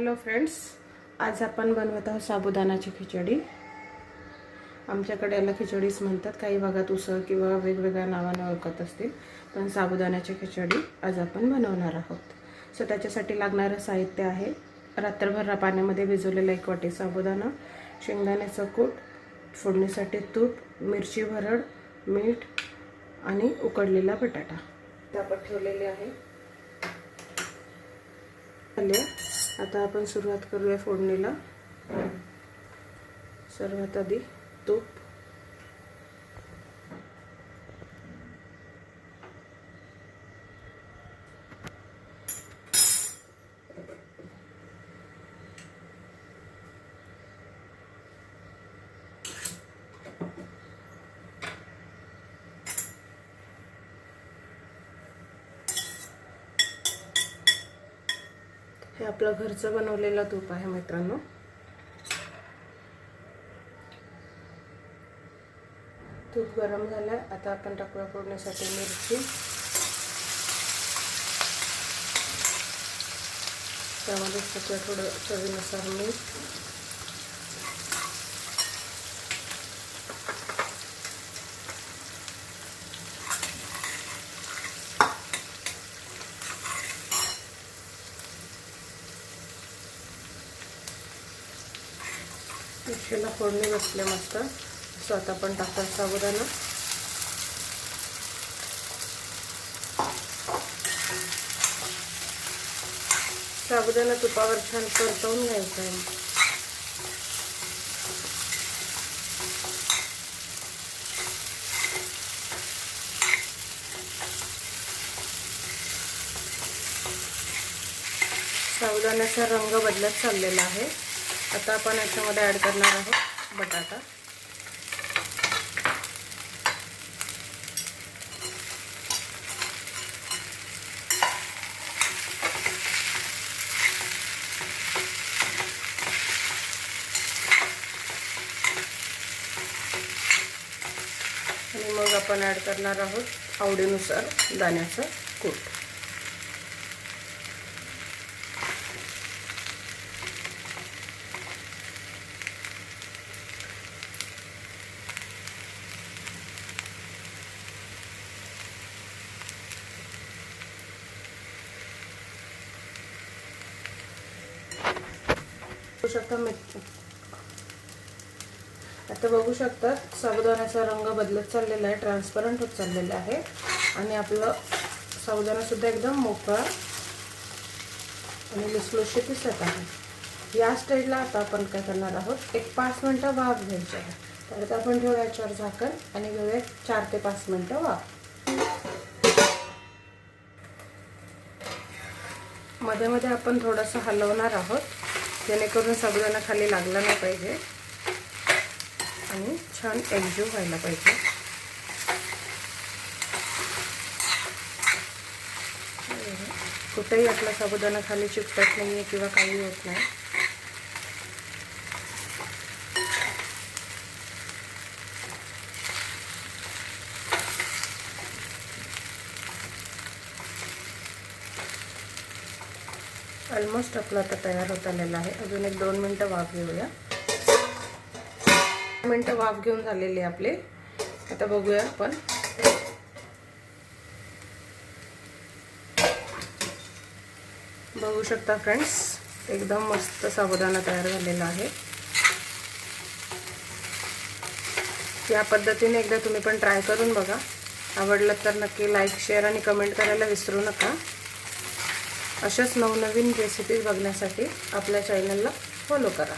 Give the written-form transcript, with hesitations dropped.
Hello friends, आज आपण बनवत आहोत साबुदाण्याची खिचडी। आमच्याकडे याला खिचडीच म्हणतात, काही भागात उसळ किंवा वेगवेगळ्या नावाने ओळखत असतील, पण साबुदाण्याची खिचडी आज आपण बनवणार आहोत। सो त्याच्यासाठी लागणारे साहित्य आहे रात्रभर पाण्यामध्ये भिजवलेला 1 वाटी साबुदाणा, शेंगदाण्याचा कूट, फोडणीसाठी तूप, मिरची भरड, मीठ आणि उकडलेला बटाटा ते आपण ठेवलेले आहे। आता आपण सुरुवात करूया फोडणीला। सर्वात आधी तूप, हे आपलं घरचं बनवलेलं तूप आहे मित्रांनो। तूप गरम झालं, आता आपण टाकूया फोडणीसाठी मिरची, त्यामध्ये टाकूया थोडं चवीनुसार मीठ, मिरचीला फोडणी बसले मस्त। सो आता आपण टाकूया साबुदाणा, साबुदाणा तुपावर छान परतवून घ्यायचा आहे। साबुदाण्याचा रंग बदलत चाललेला आहे। आता आपण याच्यामध्ये ॲड करणार आहोत बटाटा। आणि मग आपण ॲड करणार आहोत आवडीनुसार दाण्याचं कूट। आता बघू शकता साबुदाण्याचा रंग बदलत चाललेला आहे, ट्रान्सपरंट होत चाललेला आहे आणि आपलं साबुदाणा सुद्धा एकदम मोकळा आणि लुसलुशीत दिसत आहे। या स्टेजला आता आपण काय करणार आहोत, एक 5 मिनिटं वाफ घ्यायची आहे। तर आता आपण ठेवूया याच्यावर झाकण आणि घेऊया 4 ते 5 मिनिटं वाफ। मध्ये मध्ये आपण थोडंसं हलवणार आहोत, जेणेकरून साबुदाणा खाली लागला नाही पाहिजे आणि छान एकजीव व्हायला पाहिजे। कुठेही आपला साबुदाणा खाली चिकटत नाहीये किंवा काही होत नाही। ऑलमोस्ट आपला आता तयार होत आलेला आहे। अजून एक 2 मिनिटं वाफ घेऊया। 2 मिनिटं वाफ घेऊन झालेली आपले। आता बघूया आपण, बघू शकता फ्रेंड्स, एकदम मस्त साबुदाणा तयार झालेला आहे। या पद्धतीने एकदा तुम्ही पण ट्राय करून बघा। आवडलं तर नक्की लाईक, शेअर आणि कमेंट करायला विसरू नका। अशाच नवनवीन रेसिपीज बघण्यासाठी आपल्या चॅनलला फॉलो करा।